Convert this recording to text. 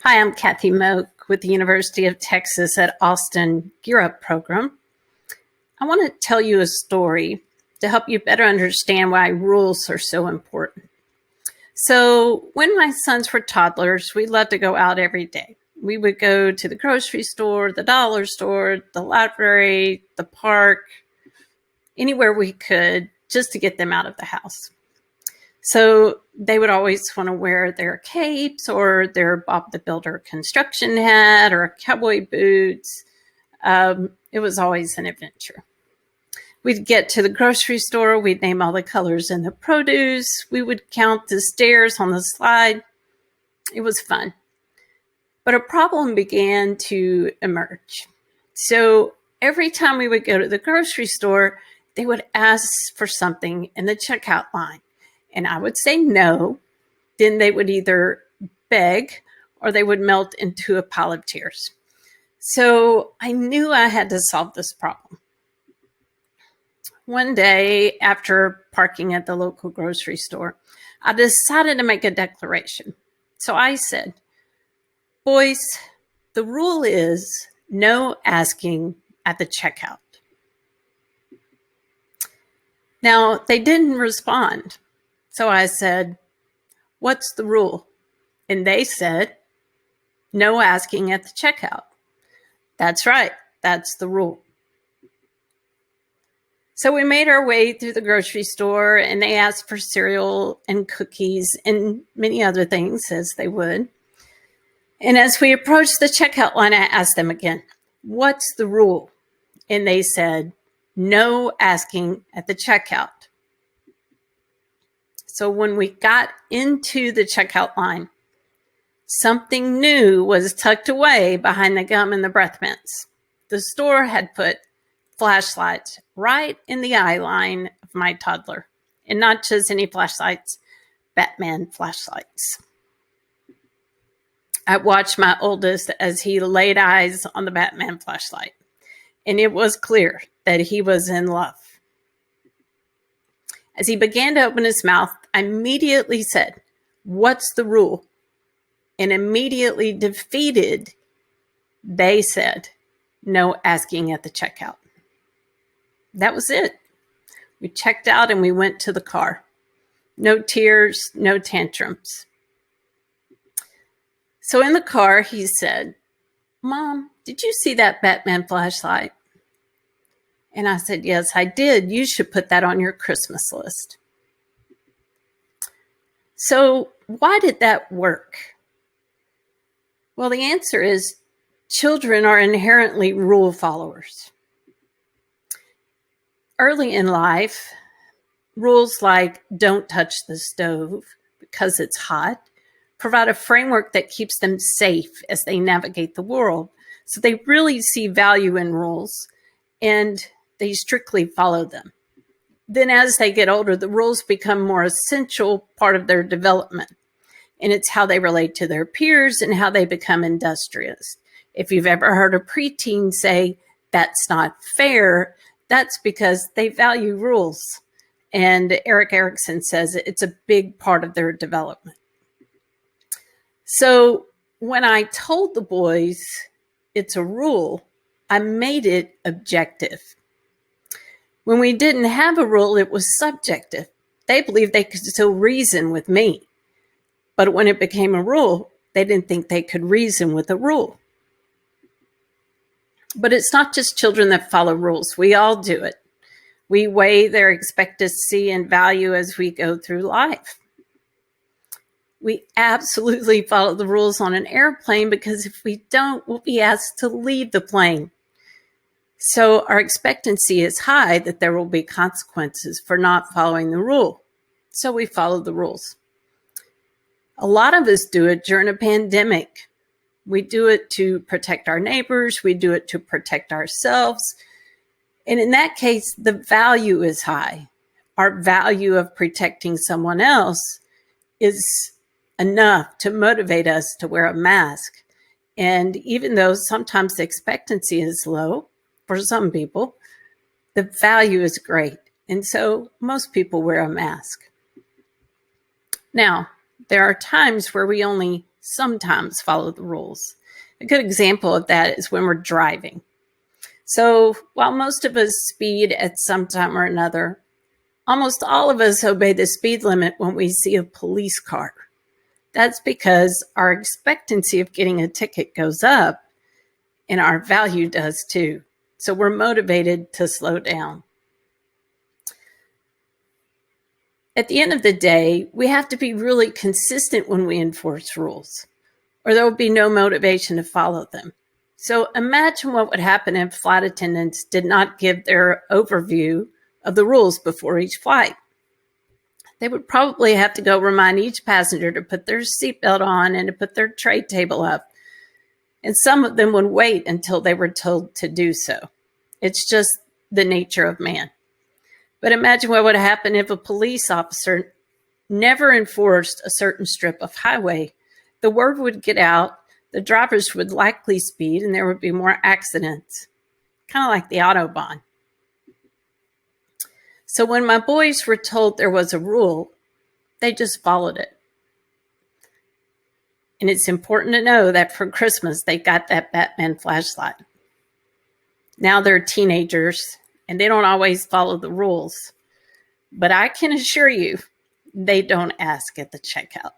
Hi, I'm Kathy Moak with the University of Texas at Austin Gear Up program. I want to tell you a story to help you better understand why rules are so important. So when my sons were toddlers, we loved to go out every day. We would go to the grocery store, the dollar store, the library, the park, anywhere we could just to get them out of the house. So they would always want to wear their capes or their Bob the Builder construction hat or cowboy boots. It was always an adventure. We'd get to the grocery store. We'd name all the colors in the produce. We would count the stairs on the slide. It was fun. But a problem began to emerge. So every time we would go to the grocery store, they would ask for something in the checkout line. And I would say no. Then they would either beg or they would melt into a pile of tears. So I knew I had to solve this problem. One day, after parking at the local grocery store, I decided to make a declaration. So I said, boys, the rule is no asking at the checkout. Now, they didn't respond. So I said, what's the rule? And they said, no asking at the checkout. That's right. That's the rule. So we made our way through the grocery store and they asked for cereal and cookies and many other things as they would. And as we approached the checkout line, I asked them again, what's the rule? And they said, no asking at the checkout. So when we got into the checkout line, something new was tucked away behind the gum and the breath mints. The store had put flashlights right in the eye line of my toddler. And not just any flashlights, Batman flashlights. I watched my oldest as he laid eyes on the Batman flashlight. And it was clear that he was in love. As he began to open his mouth, I immediately said, what's the rule? And immediately defeated, they said, no asking at the checkout. That was it. We checked out and we went to the car. No tears, no tantrums. So in the car, he said, Mom, did you see that Batman flashlight? And I said, yes, I did. You should put that on your Christmas list. So why did that work? Well, the answer is children are inherently rule followers. Early in life, rules like don't touch the stove because it's hot provide a framework that keeps them safe as they navigate the world. So they really see value in rules and they strictly follow them. Then as they get older, the rules become more essential part of their development. And it's how they relate to their peers and how they become industrious. If you've ever heard a preteen say, that's not fair, that's because they value rules. And Erik Erikson says it's a big part of their development. So when I told the boys it's a rule, I made it objective. When we didn't have a rule, it was subjective. They believed they could still reason with me. But when it became a rule, they didn't think they could reason with a rule. But it's not just children that follow rules. We all do it. We weigh their expectancy and value as we go through life. We absolutely follow the rules on an airplane because if we don't, we'll be asked to leave the plane. So our expectancy is high that there will be consequences for not following the rule. So we follow the rules. A lot of us do it during a pandemic. We do it to protect our neighbors. We do it to protect ourselves. And in that case, the value is high. Our value of protecting someone else is enough to motivate us to wear a mask. And even though sometimes the expectancy is low for some people, the value is great. And so most people wear a mask. Now, there are times where we only sometimes follow the rules. A good example of that is when we're driving. So while most of us speed at some time or another, almost all of us obey the speed limit when we see a police car. That's because our expectancy of getting a ticket goes up and our value does too. So we're motivated to slow down. At the end of the day, we have to be really consistent when we enforce rules, or there will be no motivation to follow them. So imagine what would happen if flight attendants did not give their overview of the rules before each flight. They would probably have to go remind each passenger to put their seatbelt on and to put their tray table up. And some of them would wait until they were told to do so. It's just the nature of man. But imagine what would happen if a police officer never enforced a certain strip of highway. The word would get out, the drivers would likely speed, and there would be more accidents, kind of like the Autobahn. So when my boys were told there was a rule, they just followed it. And it's important to know that for Christmas, they got that Batman flashlight. Now they're teenagers, and they don't always follow the rules. But I can assure you, they don't ask at the checkout.